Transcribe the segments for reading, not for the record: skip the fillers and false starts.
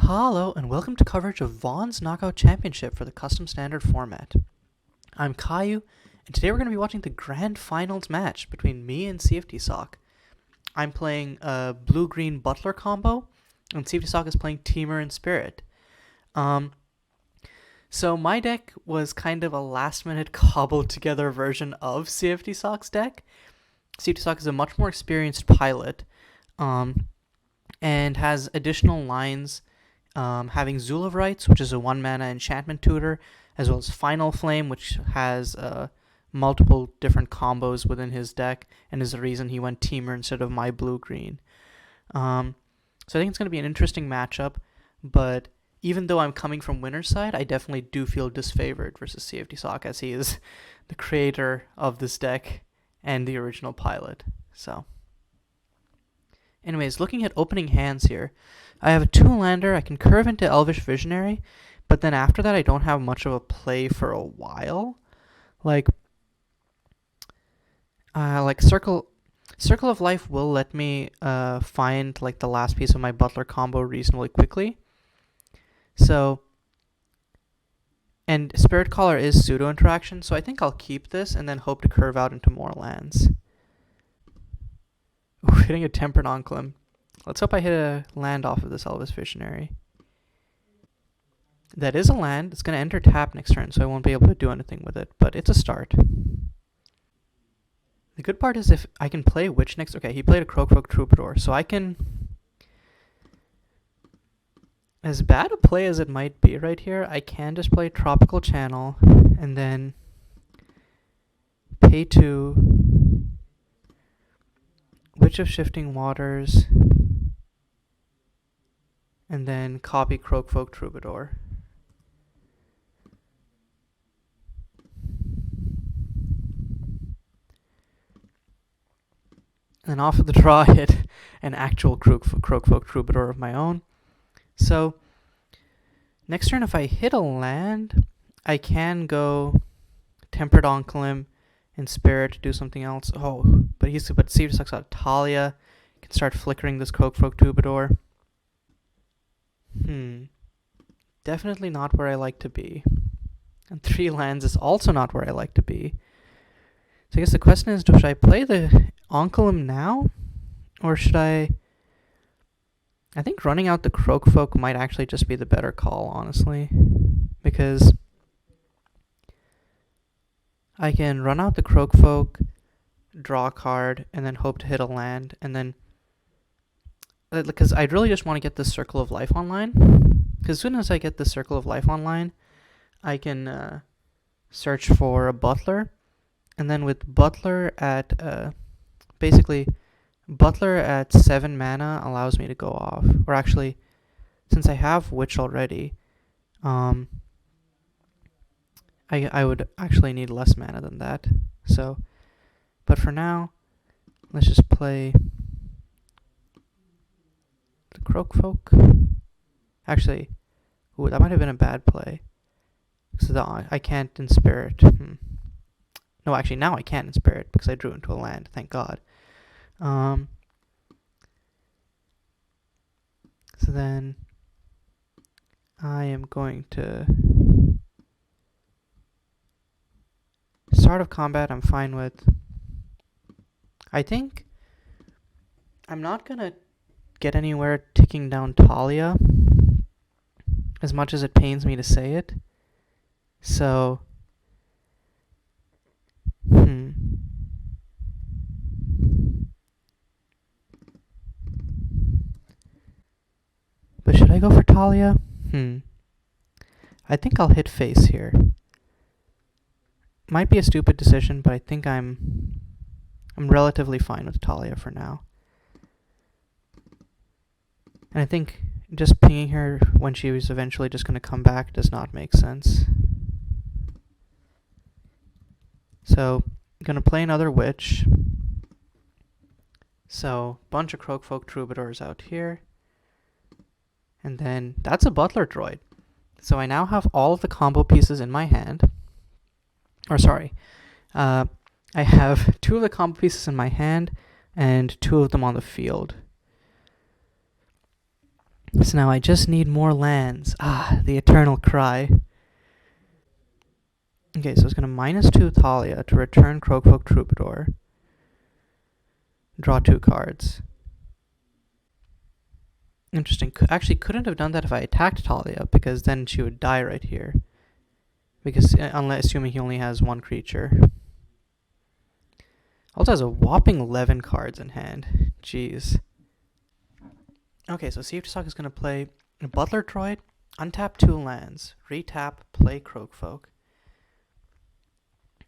Hello and welcome to coverage of Vaughn's Knockout Championship for the Custom Standard format. I'm Kayiu, and today we're going to be watching the Grand Finals match between me and Cftsoc. I'm playing a blue-green Butler combo, and Cftsoc is playing Temur Enspirit. So my deck was kind of a last-minute cobbled-together version of Cftsoc deck. Cftsoc is a much more experienced pilot, and has additional lines, having Zul of Rights, which is a 1-mana enchantment tutor, as well as Final Flame, which has multiple different combos within his deck, and is the reason he went Temur instead of my blue-green. So I think it's going to be an interesting matchup, but even though I'm coming from winner's side, I definitely do feel disfavored versus Cftsoc, as he is the creator of this deck and the original pilot. So anyways, looking at opening hands here, I have a 2-lander. I can curve into Elvish Visionary, but then after that I don't have much of a play for a while. Like Circle of Life will let me find like the last piece of my Butler combo reasonably quickly. So, and Spirit Caller is pseudo interaction, so I think I'll keep this and then hope to curve out into more lands. Ooh, hitting a Tempered Onclim. Let's hope I hit a land off of this Elvish Visionary. That is a land. It's going to enter tap next turn, so I won't be able to do anything with it, but it's a start. The good part is if I can play Witch next... Okay, he played a Croakfolk Troubadour, so I can... As bad a play as it might be right here, I can just play Tropical Channel, and then pay 2... Witch of Shifting Waters, and then copy Croakfolk Troubadour. And off of the draw, I hit an actual Croakfolk Troubadour of my own. So, next turn if I hit a land, I can go Tempered Onclim and Spirit to do something else. Oh, but Cftsoc out Talia. Can start flickering this Croakfolk Troubadour. Definitely not where I like to be. And 3 lands is also not where I like to be. So I guess the question is, should I play the Onclim now? Or should I think running out the Croakfolk might actually just be the better call, honestly. Because I can run out the Croakfolk, draw a card, and then hope to hit a land, and then... Because I really just want to get this Circle of Life online. Because as soon as I get the Circle of Life online, I can search for a Butler, and then with Butler at... basically, Butler at 7 mana allows me to go off. Or actually, since I have Witch already, I would actually need less mana than that. So, but for now, let's just play the Croakfolk. Actually, ooh, that might have been a bad play. So I can't Inspirit. No, actually, now I can Inspirit because I drew into a land. Thank God. So then I am going to... Start of combat, I'm fine with. I think I'm not going to get anywhere ticking down Talia, as much as it pains me to say it. So, But should I go for Talia? I think I'll hit face here. Might be a stupid decision, but I think I'm relatively fine with Talia for now. And I think just pinging her when she was eventually just going to come back does not make sense. So, I'm going to play another Witch. So, bunch of Croakfolk Troubadours out here. And then, that's a Butler droid. So I now have all of the combo pieces in my hand. Or sorry, I have 2 of the combo pieces in my hand and 2 of them on the field. So now I just need more lands. Ah, the eternal cry. Okay, so it's going to -2 Thalia to return Croakfolk Troubadour. Draw 2 cards. Interesting. Actually, couldn't have done that if I attacked Thalia, because then she would die right here. Because, assuming he only has 1 creature. Also has a whopping 11 cards in hand. Jeez. Okay, so Cftsoc is going to play Butler Droid, untap 2 lands, retap, play Croakfolk.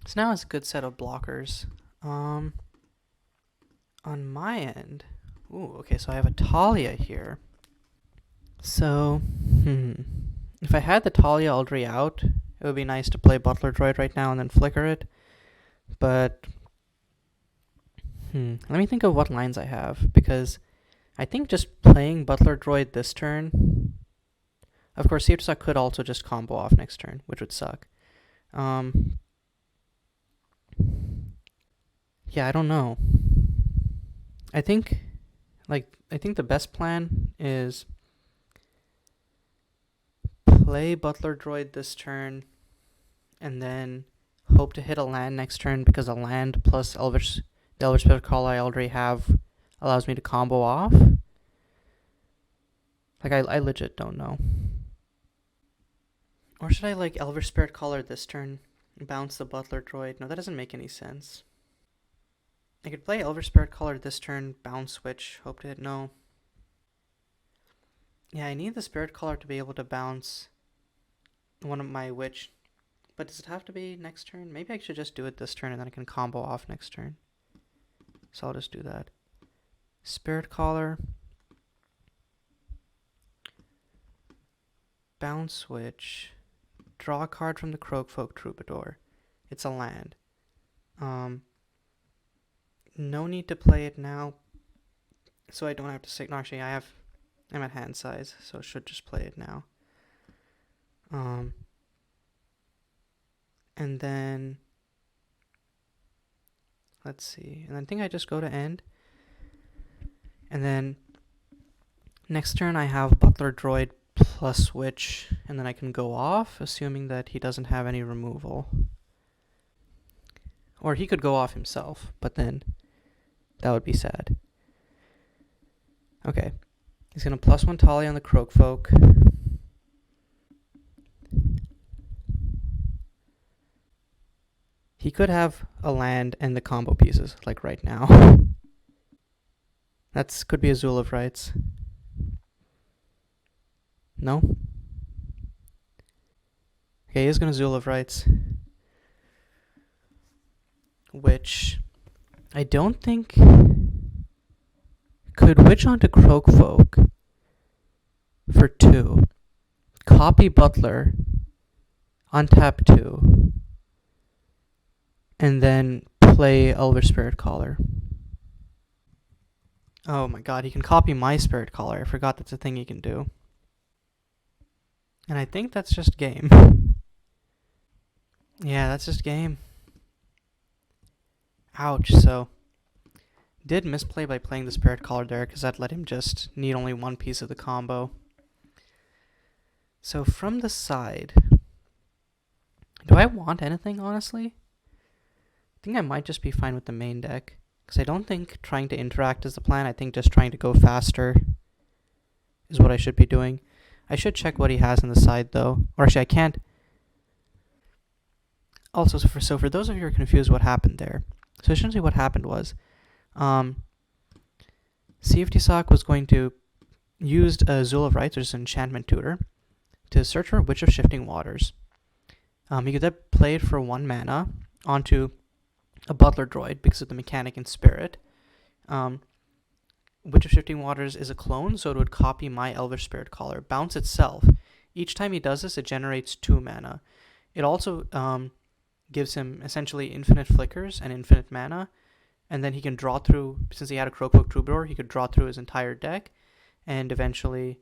So now it's a good set of blockers. On my end, okay, so I have a Thalia here. So, if I had the Thalia already out, it would be nice to play Butler Droid right now and then flicker it. But, let me think of what lines I have, because I think just playing Butler Droid this turn, of course, Cftsoc could also just combo off next turn, which would suck. Yeah, I don't know. I think the best plan is play Butler Droid this turn, and then hope to hit a land next turn, because a land plus the Elvish Spirit Call I already have allows me to combo off. Like, I legit don't know. Or should I, like, Elvish Spirit Caller this turn, bounce the Butler Droid? No, that doesn't make any sense. I could play Elvish Spirit Caller this turn, bounce switch, hope to hit no. Yeah, I need the Spirit Caller to be able to bounce one of my Witch. But does it have to be next turn? Maybe I should just do it this turn and then I can combo off next turn. So I'll just do that. Spirit Caller. Bounce switch. Draw a card from the Croakfolk Troubadour. It's a land. No need to play it now, so I don't have to say. No, actually, I'm at hand size, so I should just play it now. And then let's see. And I think I just go to end. And then next turn I have Butler Droid plus switch, and then I can go off, assuming that he doesn't have any removal. Or he could go off himself, but then that would be sad. Okay. He's going to +1 Thalia on the Croakfolk. He could have a land and the combo pieces, like right now. Could be Azul of Rights. No? Okay, he's going to Azul of Rights. Which I don't think could witch onto Croakfolk for 2. Copy Butler, untap 2, and then play Elvish Spirit Caller. Oh my god, he can copy my Spirit Caller. I forgot that's a thing he can do. And I think that's just game. Yeah, that's just game. Ouch, so did misplay by playing the Spirit Caller there, because that let him just need only 1 piece of the combo. So from the side, do I want anything, honestly? I think I might just be fine with the main deck, because I don't think trying to interact is the plan. I think just trying to go faster is what I should be doing. I should check what he has on the side, though. Or actually, I can't. Also, so for those of you who are confused what happened there, so essentially what happened was, Cftsoc was going to use Azul of Rights, which is an enchantment tutor, to search for Witch of Shifting Waters. He could then play it for 1 mana onto a Butler Droid because of the mechanic in Spirit. Witch of Shifting Waters is a clone, so it would copy my Elvish Spirit Caller, bounce itself. Each time he does this, it generates 2 mana. It also gives him essentially infinite flickers and infinite mana, and then he can draw through, since he had a Croakfolk Troubadour, he could draw through his entire deck, and eventually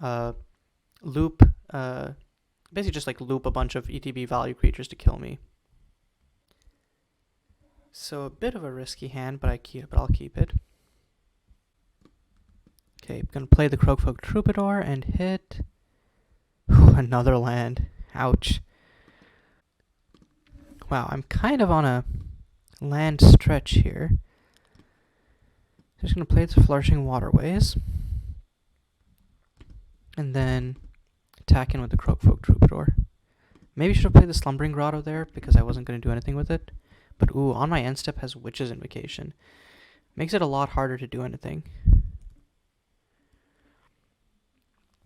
loop, basically just like loop a bunch of ETB value creatures to kill me. So a bit of a risky hand, but I'll keep it. Okay, I'm gonna play the Croakfolk Troubadour and hit... Whew, another land. Ouch. Wow, I'm kind of on a land stretch here. Just gonna play the Flourishing Waterways. And then attack in with the Croakfolk Troubadour. Maybe I should have played the Slumbering Grotto there because I wasn't gonna do anything with it. But ooh, on my end step has Witch's Invocation. Makes it a lot harder to do anything.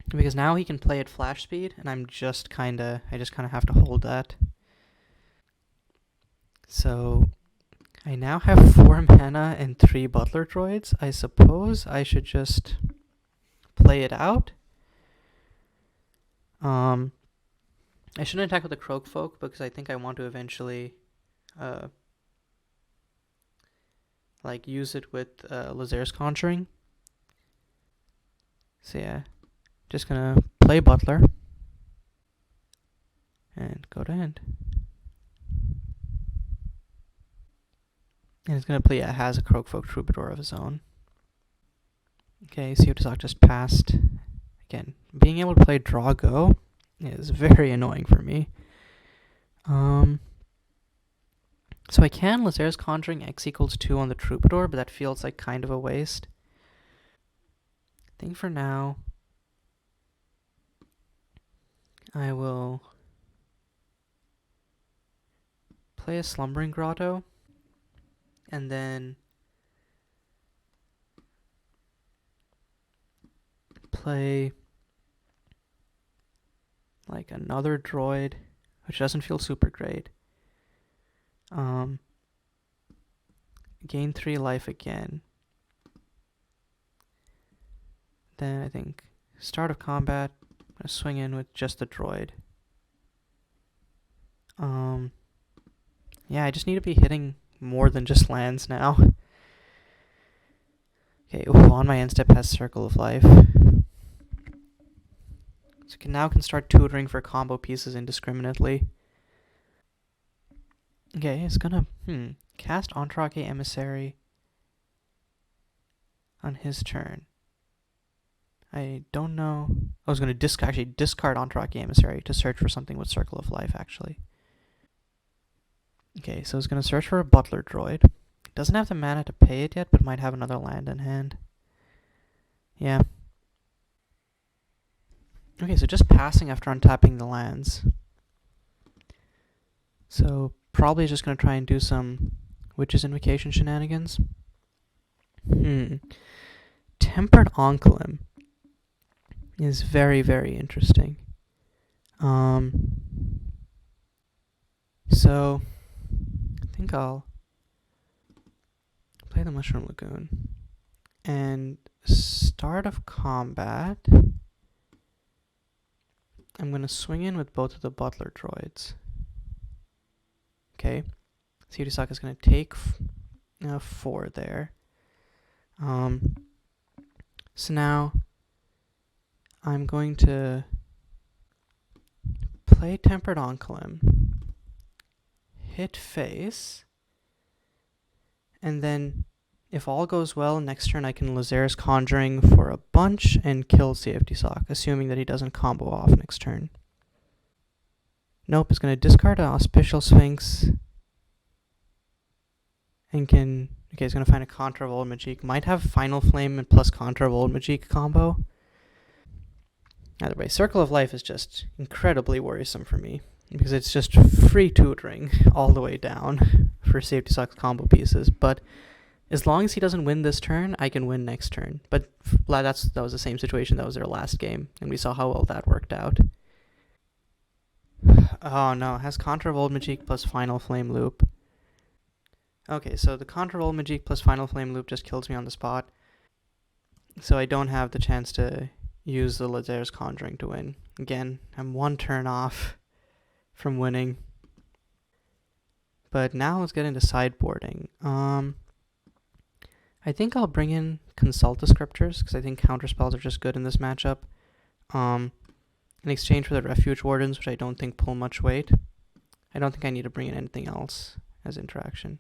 Because now he can play at flash speed, and I just kinda have to hold that. So I now have 4 mana and 3 Butler droids. I suppose I should just play it out. I shouldn't attack with the Croakfolk because I think I want to eventually use it with Lazer's Conjuring. So yeah, just gonna play Butler and go to end. And he's gonna play, has a Croakfolk Troubadour of his own. Okay, Cftsoc just passed. Again, being able to play draw go is very annoying for me. So I can Lazer's Conjuring X equals 2 on the Troubadour, but that feels like kind of a waste. I think for now, I will play a Slumbering Grotto, and then play like another droid, which doesn't feel super great. Gain 3 life again. Then I think start of combat, I'm gonna swing in with just the droid. Yeah, I just need to be hitting more than just lands now. Okay, ooh, on my end step has Circle of Life. So I can start tutoring for combo pieces indiscriminately. Okay, it's gonna cast Entrake Emissary on his turn. I don't know. I was gonna discard Entrake Emissary to search for something with Circle of Life, actually. Okay, so it's gonna search for a Butler droid. Doesn't have the mana to pay it yet, but might have another land in hand. Yeah. Okay, so just passing after untapping the lands. So probably just gonna try and do some Witch's Invocation shenanigans. Tempered Onkelim is very, very interesting. So I think I'll play the Mushroom Lagoon. And start of combat, I'm going to swing in with both of the Butler droids. Okay. Cftsoc is going to take 4 there. So now I'm going to play Tempered Onkelim, hit face, and then if all goes well, next turn I can Lazer's Conjuring for a bunch and kill Cftsoc, assuming that he doesn't combo off next turn. Nope, it's going to discard an Auspicial Sphinx and he's going to find a Contra of Old Majik. Might have Final Flame and plus Contra of Old Majik combo. Either way, Circle of Life is just incredibly worrisome for me because it's just free tutoring all the way down for Cftsoc combo pieces. But as long as he doesn't win this turn, I can win next turn. But that was the same situation that was their last game, and we saw how well that worked out. Oh no, it has Contra of Old Majik plus Final Flame Loop. Okay, so the Contra of Old Majik plus Final Flame Loop just kills me on the spot. So I don't have the chance to use the Lazer's Conjuring to win. Again, I'm 1 turn off from winning. But now let's get into sideboarding. I think I'll bring in Consult the Scriptures, because I think counterspells are just good in this matchup. In exchange for the Refuge Wardens, which I don't think pull much weight. I don't think I need to bring in anything else as interaction.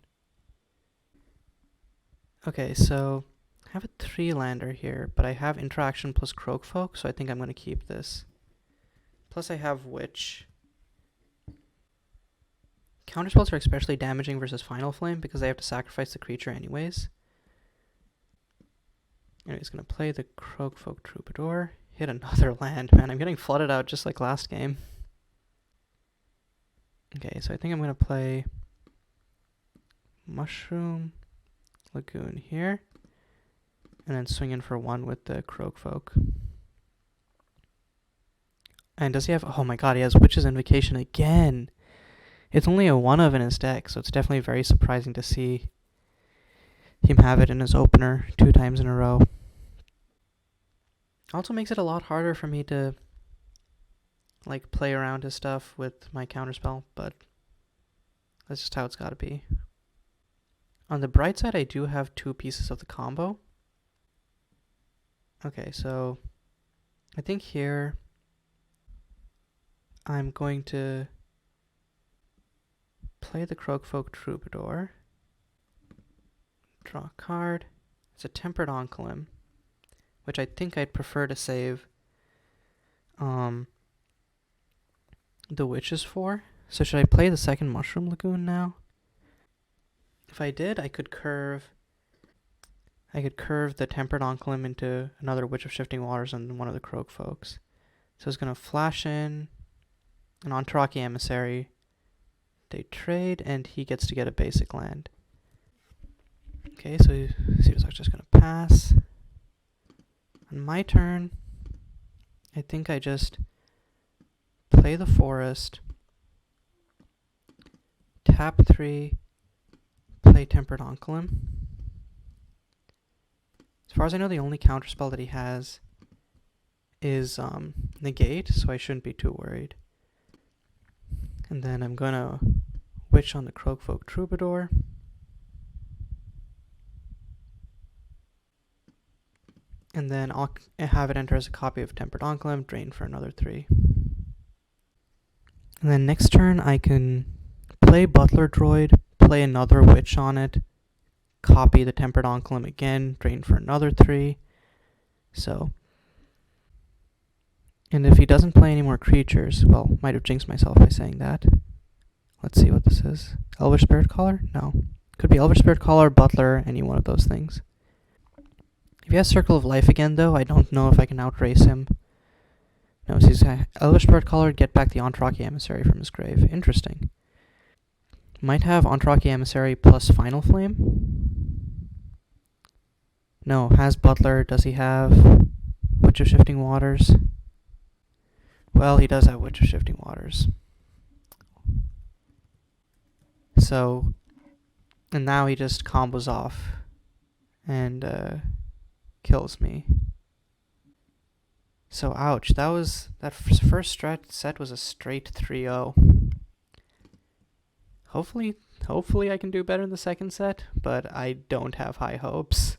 Okay, so I have a 3-lander here, but I have interaction plus Croakfolk, so I think I'm going to keep this. Plus I have Witch. Counterspells are especially damaging versus Final Flame because I have to sacrifice the creature anyways. And he's going to play the Croakfolk Troubadour. Hit another land, man. I'm getting flooded out just like last game. Okay, so I think I'm going to play Mushroom Lagoon here. And then swing in for 1 with the Croakfolk. And does he have... Oh my god, he has Witch's Invocation again! It's only a 1-of in his deck, so it's definitely very surprising to see him have it in his opener 2 times in a row. Also makes it a lot harder for me to like play around his stuff with my counterspell, but that's just how it's gotta be. On the bright side, I do have 2 pieces of the combo. Okay, so I think here I'm going to play the Croakfolk Troubadour, draw a card. It's a Tempered Oncolim, which I think I'd prefer to save the Witches for. So should I play the second Mushroom Lagoon now? If I did, I could curve the Tempered Oncolim into another Witch of Shifting Waters and one of the Croakfolks. So it's going to flash in an Entaraki Emissary. They trade, and he gets to get a basic land. Okay, so Cftsoc just going to pass. On my turn, I think I just play the Forest, tap 3, play Tempered Oncolim. As far as I know, the only counterspell that he has is Negate, so I shouldn't be too worried. And then I'm gonna Witch on the Croakfolk Troubadour. And then I'll have it enter as a copy of Tempered Oncolim, drain for another 3. And then next turn I can play Butler Droid, play another Witch on it, copy the Tempered Oncolim again, drain for another 3. So, and if he doesn't play any more creatures, well, might have jinxed myself by saying that. Let's see what this is. Elvish Spirit Caller? No. Could be Elvish Spirit Caller, Butler, any one of those things. If he has Circle of Life again, though, I don't know if I can outrace him. No, so he's Elvish Spirit Caller, get back the Entaraki Emissary from his grave. Interesting. Might have Entaraki Emissary plus Final Flame. No, has Butler. Does he have Witch of Shifting Waters? Well, he does have Witch of Shifting Waters. So, and now he just combos off and kills me. So ouch, that first set was a straight 3-0. Hopefully I can do better in the second set, but I don't have high hopes.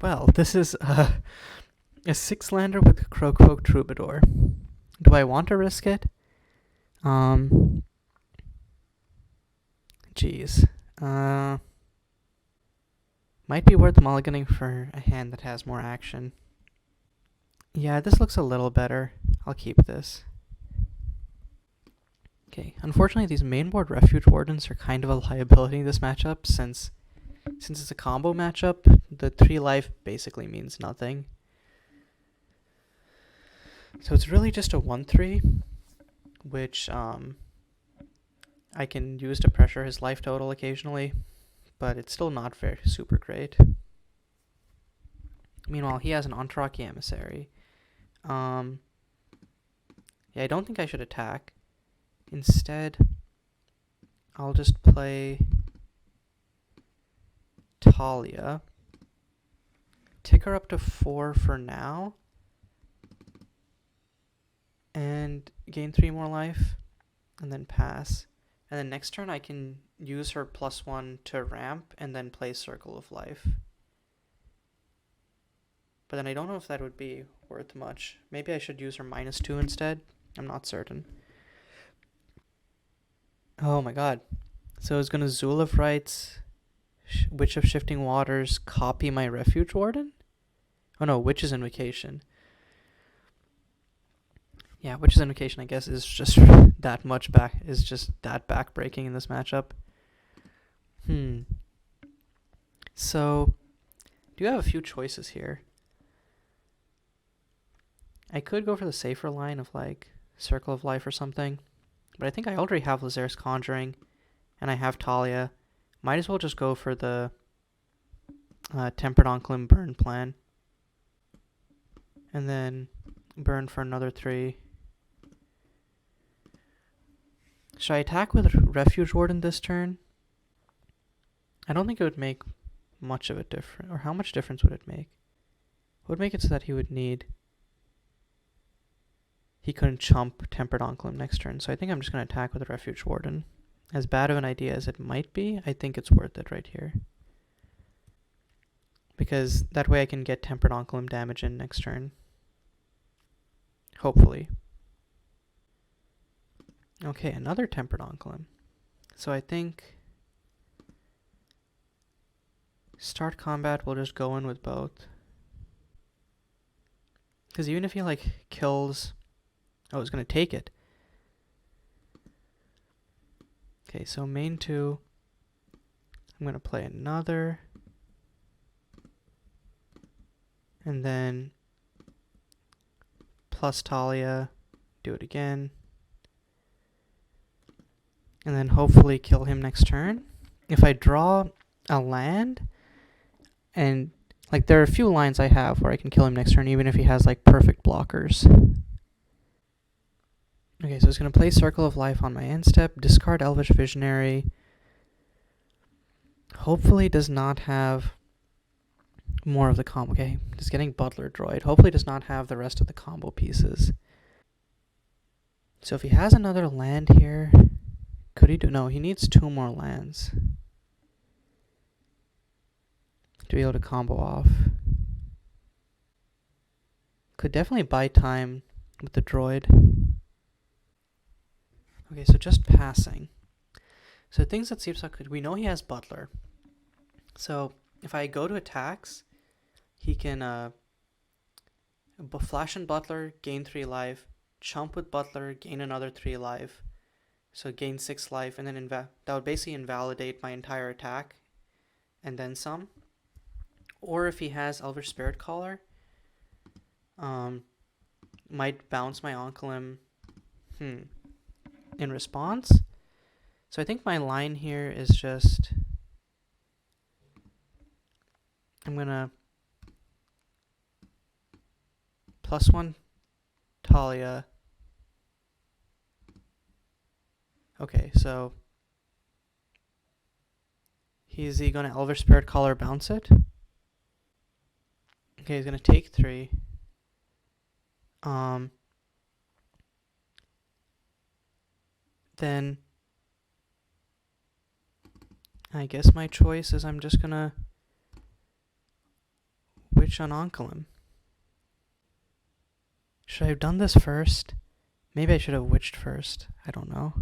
Well, this is a 6-lander with a Croakfolk Troubadour. Do I want to risk it? Jeez. Might be worth mulliganing for a hand that has more action. Yeah, this looks a little better. I'll keep this. Okay, unfortunately these mainboard Refuge Wardens are kind of a liability in this matchup since it's a combo matchup, the 3 life basically means nothing. So it's really just a 1/3, which I can use to pressure his life total occasionally, but it's still not very super great. Meanwhile, he has an Entaraki Emissary. Yeah, I don't think I should attack. Instead, I'll just play Talia. Tick her up to 4 for now. And gain 3 more life. And then pass. And then next turn I can use her +1 to ramp and then play Circle of Life. But then I don't know if that would be worth much. Maybe I should use her -2 instead. I'm not certain. Oh my god. So it's gonna Zul of Rights Witch of Shifting Waters, copy my Refuge Warden? Oh no, Witch's Invocation. Yeah, Witch's Invocation, I guess, is just that backbreaking in this matchup. So, do have a few choices here. I could go for the safer line of like Circle of Life or something, but I think I already have Lazarus Conjuring, and I have Talia. Might as well just go for the Tempered Onclim burn plan, and then burn for another 3. Should I attack with Refuge Warden this turn? I don't think it would make much of a difference. Or how much difference would it make? It would make it so that he couldn't chump Tempered Onclim next turn. So I think I'm just going to attack with the Refuge Warden. As bad of an idea as it might be, I think it's worth it right here. Because that way I can get Tempered Onclim damage in next turn. Hopefully. Okay, another Tempered Onclim. So I think start combat, we'll just go in with both. Because even if he like kills... Oh, it's going to take it. Okay, so main 2. I'm going to play another. And then plus Talia, do it again. And then hopefully kill him next turn. If I draw a land, and like there are a few lines I have where I can kill him next turn, even if he has like perfect blockers. Okay, so it's going to play Circle of Life on my end step, discard Elvish Visionary. Hopefully does not have more of the combo. Okay, just getting Butler Droid. Hopefully does not have the rest of the combo pieces. So if he has another land here, could he do... No, he needs 2 more lands to be able to combo off. Could definitely buy time with the droid. Okay, so just passing. So things that Cftsoc could... We know he has Butler. So if I go to attacks, he can flash in Butler, gain 3 life, chump with Butler, gain another 3 life. So gain 6 life, and then that would basically invalidate my entire attack, and then some. Or if he has Elvish Spirit Caller, might bounce my Onclim in response. So I think my line here is just... I'm going to +1 Talia. Okay, so is he going to Elvish Spirit Caller bounce it? Okay, he's going to take 3. Then I guess my choice is I'm just going to Witch on Onclim. Should I have done this first? Maybe I should have witched first. I don't know.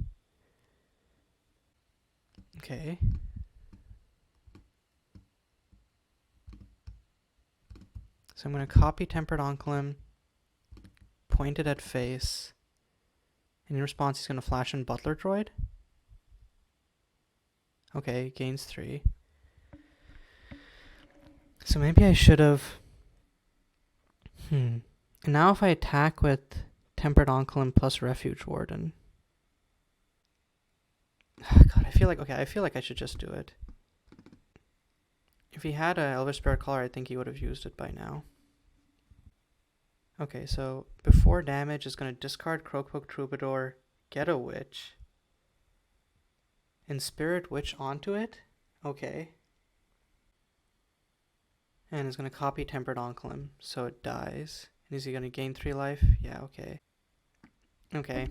Okay. So I'm going to copy Tempered Onclim, point it at face, and in response he's going to flash in Butler Droid. Okay, gains 3. So maybe I should have... And now if I attack with Tempered Onclim plus Refuge Warden... God, I feel like I should just do it. If he had a Elvish Spirit Caller, I think he would have used it by now. Okay, so before damage is going to discard Croakpoke Troubadour, get a Witch, Enspirit Witch onto it. Okay. And is going to copy Tempered Onclim, so it dies. And is he going to gain 3 life? Yeah, okay. Okay.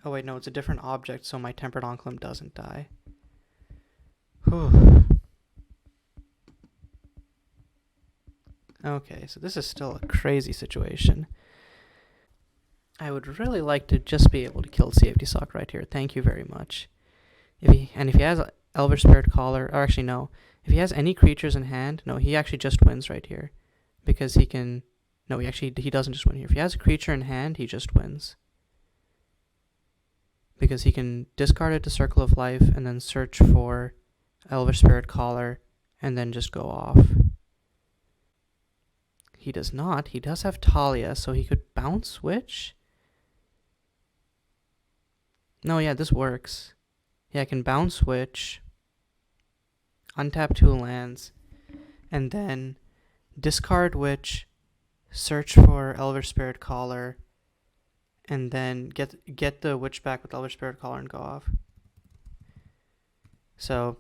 Oh wait, no, it's a different object, so my Tempered Onclim doesn't die. Whew. Okay, so this is still a crazy situation. I would really like to just be able to kill Cftsoc right here. Thank you very much. If he has Elvish Spirit Caller, or actually no. If he has any creatures in hand, no, he actually just wins right here. Because he can, no, he doesn't just win here. If he has a creature in hand, he just wins. Because he can discard it to Circle of Life and then search for Elvish Spirit Caller and then just go off. He does not. He does have Talia, so he could bounce Witch. No, yeah, this works. Yeah, I can bounce Witch, untap 2 lands, and then discard Witch, search for Elvish Spirit Caller, and then get the Witch back with Elvish Spirit Caller and go off. So,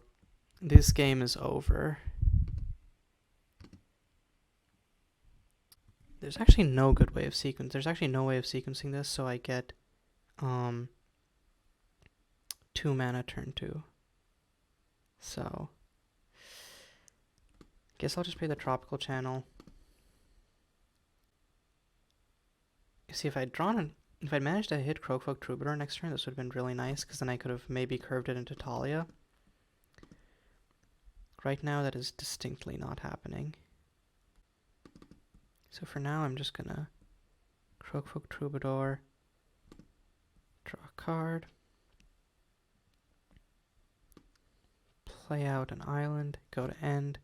this game is over. There's actually no good way of There's actually no way of sequencing this, so I get 2 mana turn 2. So, guess I'll just play the Tropical Channel. See, if I'd managed to hit Croakfolk Troubadour next turn, this would have been really nice, because then I could have maybe curved it into Talia. Right now, that is distinctly not happening. So for now, I'm just gonna Croakfolk Troubadour, draw a card, play out an island, go to end.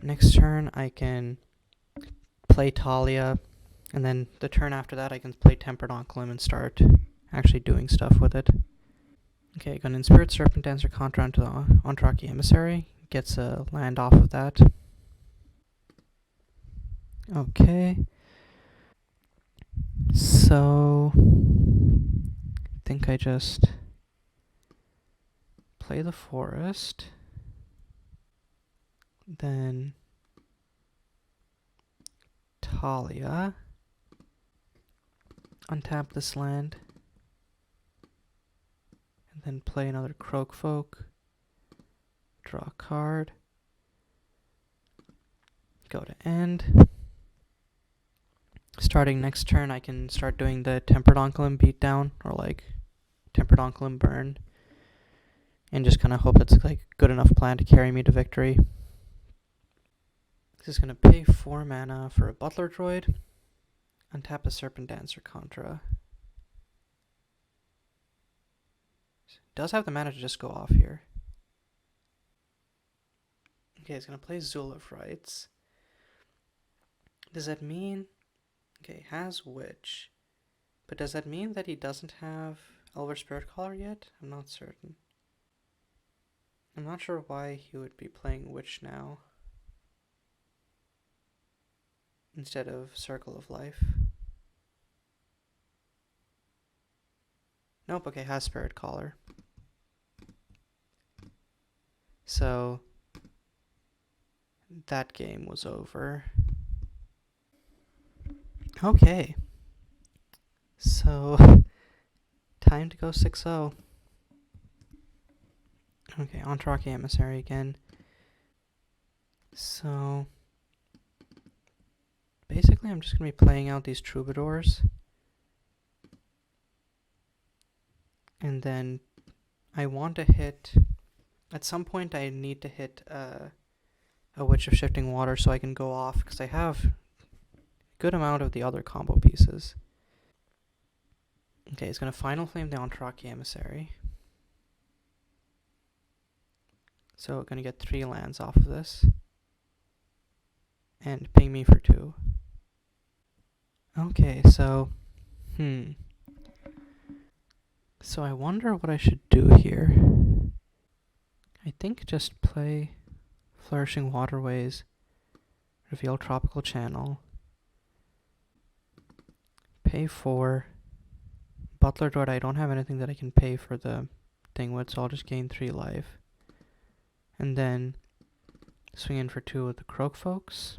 Next turn, I can play Talia, and then the turn after that, I can play Tempered Onclum and start actually doing stuff with it. Okay, gonna Enspirit Serpent Dancer Contra onto the Ontraki Emissary. Gets a land off of that. Okay. So, I think I just play the forest. Then Talia. Untap this land. And then play another Croakfolk. Draw a card. Go to end. Starting next turn, I can start doing the Tempered Onclum beatdown, or like Tempered Onclum burn, and just kind of hope it's like good enough plan to carry me to victory. This is going to pay 4 mana for a Butler Droid, untap a Serpent Dancer Contra. Does have the mana to just go off here. Okay, it's going to play Zul of Rights. Does that mean... Okay, has Witch. But does that mean that he doesn't have Elvish Spirit Caller yet? I'm not certain. I'm not sure why he would be playing Witch now instead of Circle of Life. Nope, okay, has Spirit Caller. So, that game was over. Okay. So, time to go 6-0. Okay, Ontraki Emissary again. So, basically I'm just going to be playing out these Troubadours. And then I want to hit... At some point I need to hit a Witch of Shifting Water so I can go off, because I have... good amount of the other combo pieces. Okay, it's going to Final Flame the Ontraki Emissary. So going to get 3 lands off of this. And ping me for 2. Okay, so... So I wonder what I should do here. I think just play Flourishing Waterways, reveal Tropical Channel, pay 4. Butler Droid, I don't have anything that I can pay for the thing with, so I'll just gain 3 life. And then swing in for 2 with the Croakfolks.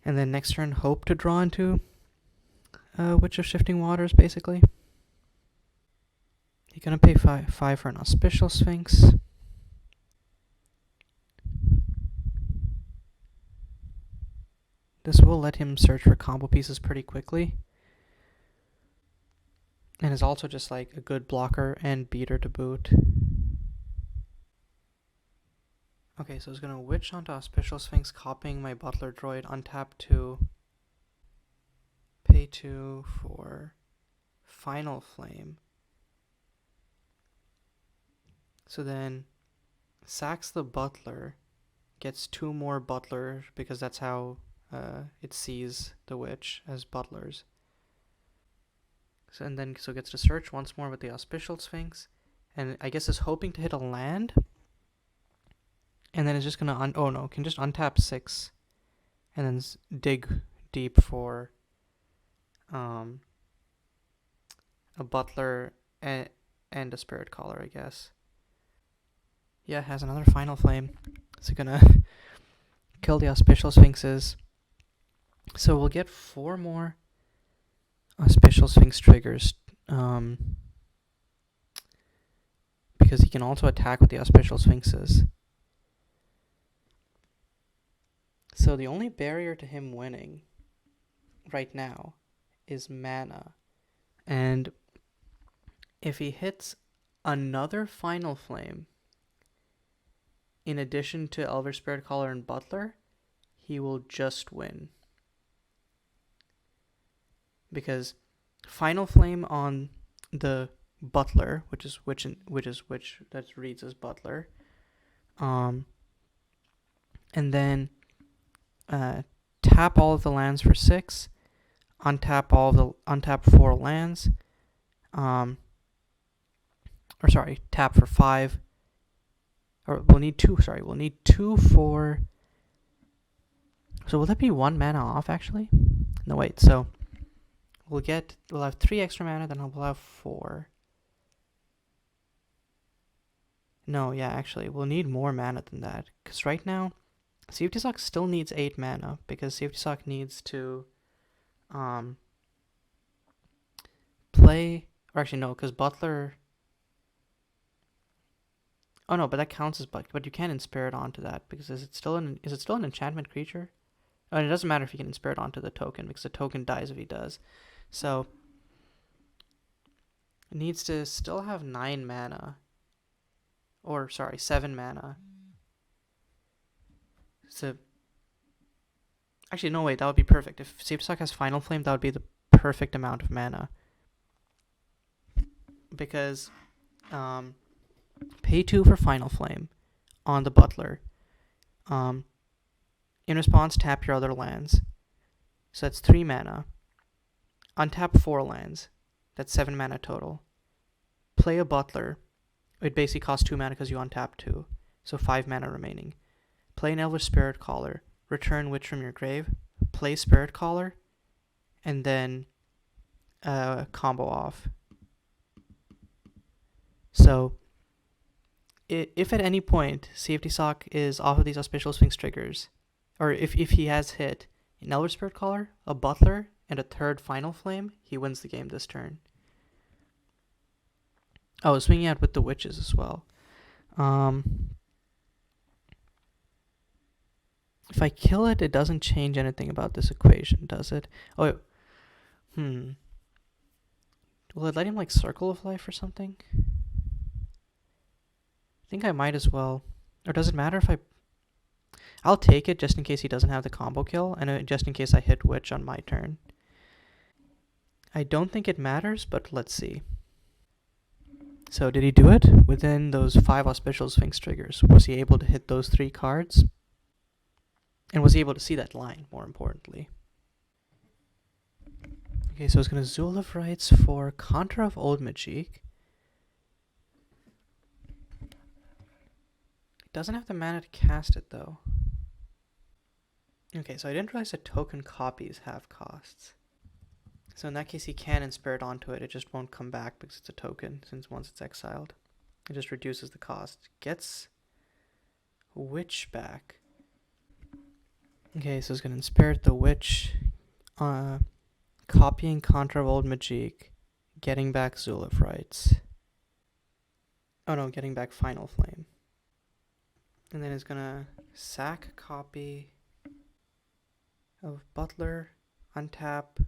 And then next turn, hope to draw into Witch of Shifting Waters, basically. You're gonna pay 5 for an Auspicial Sphinx. This will let him search for combo pieces pretty quickly. And is also just like a good blocker and beater to boot. Okay, so it's gonna witch onto Auspicial Sphinx, copying my Butler droid, untap 2, pay 2 for Final Flame. So then sacks the Butler, gets 2 more Butlers because that's how it sees the witch as Butlers. So, and then so gets to search once more with the Auspicial Sphinx, and I guess is hoping to hit a land. And then it's just gonna can just untap 6, and then dig deep for a Butler and a Spirit Caller, I guess. Yeah, it has another Final Flame. It's gonna kill the Auspicial Sphinxes. So we'll get 4 more Auspicial Sphinx triggers. Because he can also attack with the Auspicial Sphinxes. So the only barrier to him winning right now is mana. And if he hits another Final Flame, in addition to Elvish Spirit Caller and Butler, he will just win. Because Final Flame on the Butler, which that reads as Butler, and then tap all of the lands for 6, untap 4 lands, tap for 5. Or we'll need 2. We'll need 2 for. So will that be 1 mana off actually? No, wait. So we'll have 3 extra mana, then we'll have 4. No, yeah, actually, we'll need more mana than that. Because right now, Cftsoc still needs 8 mana, because Cftsoc needs to play. Or actually, no, because Butler. Oh no, but that counts as but you can't Enspirit onto that, because is it still an enchantment creature? Oh, and it doesn't matter if you can Enspirit onto the token, because the token dies if he does. So it needs to still have 9 mana. Or 7 mana. So actually, no, wait, that would be perfect. If Cftsoc has Final Flame, that would be the perfect amount of mana. Because pay 2 for Final Flame on the Butler. In response, tap your other lands. So that's 3 mana. Untap 4 lands. That's 7 mana total. Play a Butler. It basically costs 2 mana because you untap 2. So 5 mana remaining. Play an Elvish Spirit Caller. Return Witch from your grave. Play Spirit Caller. And then combo off. So if at any point Cftsoc is off of these Auspicial Sphinx triggers, or if he has hit an Elvish Spirit Caller, a Butler, and a 3rd Final Flame, he wins the game this turn. Oh, swinging out with the witches as well. If I kill it, it doesn't change anything about this equation, does it? Oh, Will it let him like Circle of Life or something? I think I might as well. Or does it matter if I'll take it just in case he doesn't have the combo kill, and just in case I hit Witch on my turn. I don't think it matters, but let's see. So did he do it? Within those 5 Auspicial Sphinx triggers, was he able to hit those 3 cards? And was he able to see that line, more importantly? Okay, so it's going to Zool of Rights for Contra of Old Majik. It doesn't have the mana to cast it, though. Okay, so I didn't realize that token copies have costs. So in that case, he can Enspirit onto it. It just won't come back because it's a token, since once it's exiled. It just reduces the cost. Gets Witch back. Okay, so it's going to Enspirit the Witch, copying Contra of Old Majik, getting back Zool of Rights. Oh no, getting back Final Flame. And then it's going to sack copy of Butler, untap,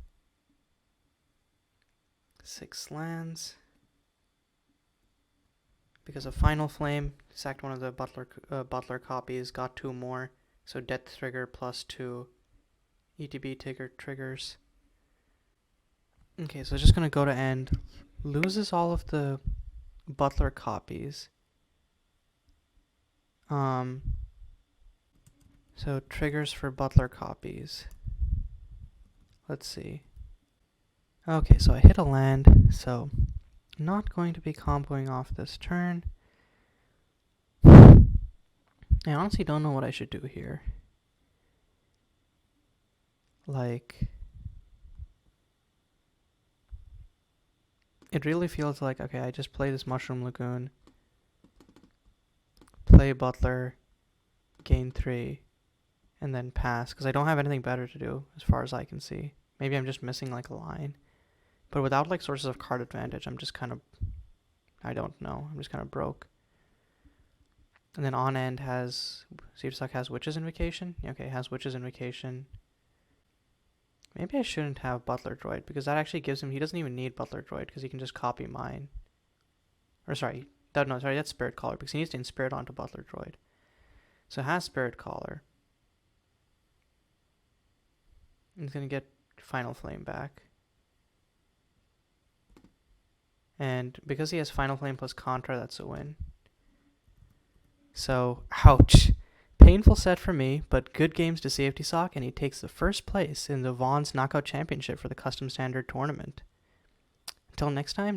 6 lands. Because of Final Flame, sacked one of the Butler copies, got 2 more. So Death Trigger plus 2 ETB triggers. Okay, so just gonna go to end. Loses all of the Butler copies. So triggers for Butler copies. Let's see. Okay, so I hit a land, so not going to be comboing off this turn. I honestly don't know what I should do here. Like, it really feels like, okay, I just play this Mushroom Lagoon, play Butler, gain 3, and then pass, because I don't have anything better to do as far as I can see. Maybe I'm just missing like a line. But without like sources of card advantage, I'm just kind of, I don't know, I'm just kind of broke. And then on end has, Cftsoc has Witch's Invocation. Okay, has Witch's Invocation. Maybe I shouldn't have Butler Droid, because that actually gives him, he doesn't even need Butler Droid, because he can just copy mine. Or sorry, that's Spirit Caller, because he needs to Enspirit onto Butler Droid. So it has Spirit Caller. He's going to get Final Flame back. And because he has Final Flame plus Contra, that's a win. So, ouch. Painful set for me, but good games to Cftsoc, and he takes the first place in the Vaughn's Knockout Championship for the Custom Standard Tournament. Until next time,